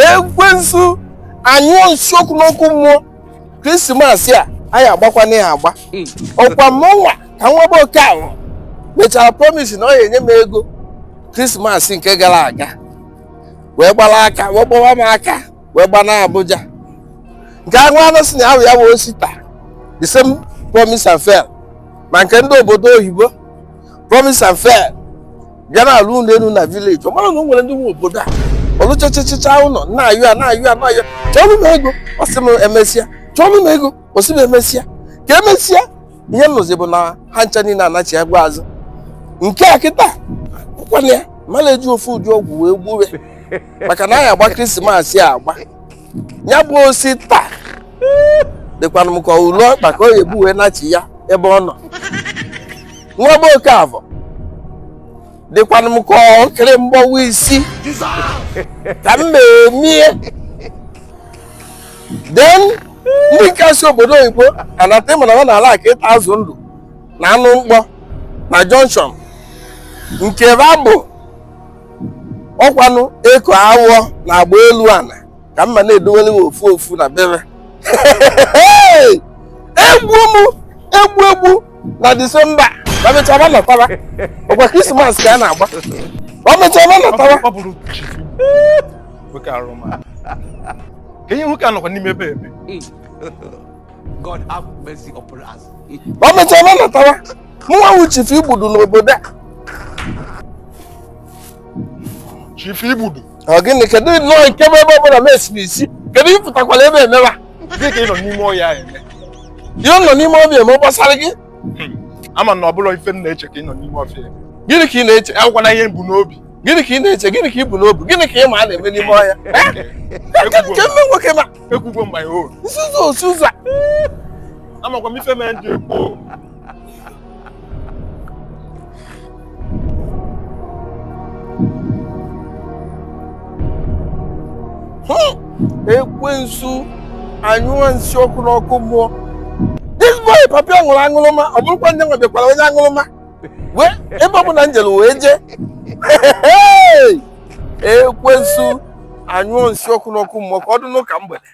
Ekwensu anyụọ nsị ọkụ n'ọkụ mmụọ Krismas a anyị agbakwana ya agba ọkwa mụnwa ka nwebe oke ahụ mechara promise na ọ ga-enye m ego Krismas nke gara aga wee gbara aka wee gbawa m aka wee gbana Abuja nke ahụ anụ si na ahụ ya bụ osita the same promise and fail ma nke ndị obodo oyibo promise and fail bịa na alụ ụlọ elu na village ọ mara na o nwere ndị nwe obodo a ọlụchachachacha ụlọ na-ayụ chọrọ m ego ọsị m emesịa chọrọ m ego ọsị m emesịa ka emesịa ihe m nụzi bụ na ha ncha niile anachi agwa azụ nke a kịta ụkwana ya mara eji ofu ụdị ọgwụ wee gbuwe maka na anyị agba Krismas ya agba ya bụ osi taa dịkwana m ka ụlọ ọkpa ka ọ ga-egbu wee nachi ya ebe ọ nọ nwa bụ oke avọ dịkwana m ka ọkịrị mgbawa isi ka m na-emie den ndị kasị obodo oyibo anata ịma na ọ na-ala aka ịta azụ ndụ na anụ mkpọ na junction nke bụ ọkwanụ eko awọ na agba elu ana ka mma na-edowele ofu ofu na bere egwu na Disemba ọ mechara natara ọkwa Krismas ka a na-agba ọ mechara natara ọ mechara natara mụnwa wụ Chief Igbudu n'obodo a Chief Igbudu ọ gịnị kedu nọọ nke ebe ọbụla m esi n'isi kedu ịpụtakwala ebe emeba dị ka ị nọ n'ime ọhịa eme ihe nọ n'ime ọbịa eme gbasara gị ama na ọ bụla ife m na-eche ka ị nọ n'ime ọfịa gịnị ka ị na-eche akwụkwọ na ihe bụ n'obi gịnị ka ị na-eche gịnị ka ị bụ n'obi gịnị ka ị ma a na-eme n'ime ọhịa nke mme nwoke ma ekwugwo my own nzuzo otu ụzọ amakwa m ife mere ndị ekpo Ekwensu anyụọ nsị ọkụ n'ọkụ mmụọ this boy papa ṅụrụ aṅụrụma ọ bụrụkwa ndị nwe bịakwara onye aṅụrụma wee ebe ọ bụla njelu wee jee Ekwensu anyụọ nsị ọkụ n'ọkụ mmụọ ka ọ dị n'ụka mgbede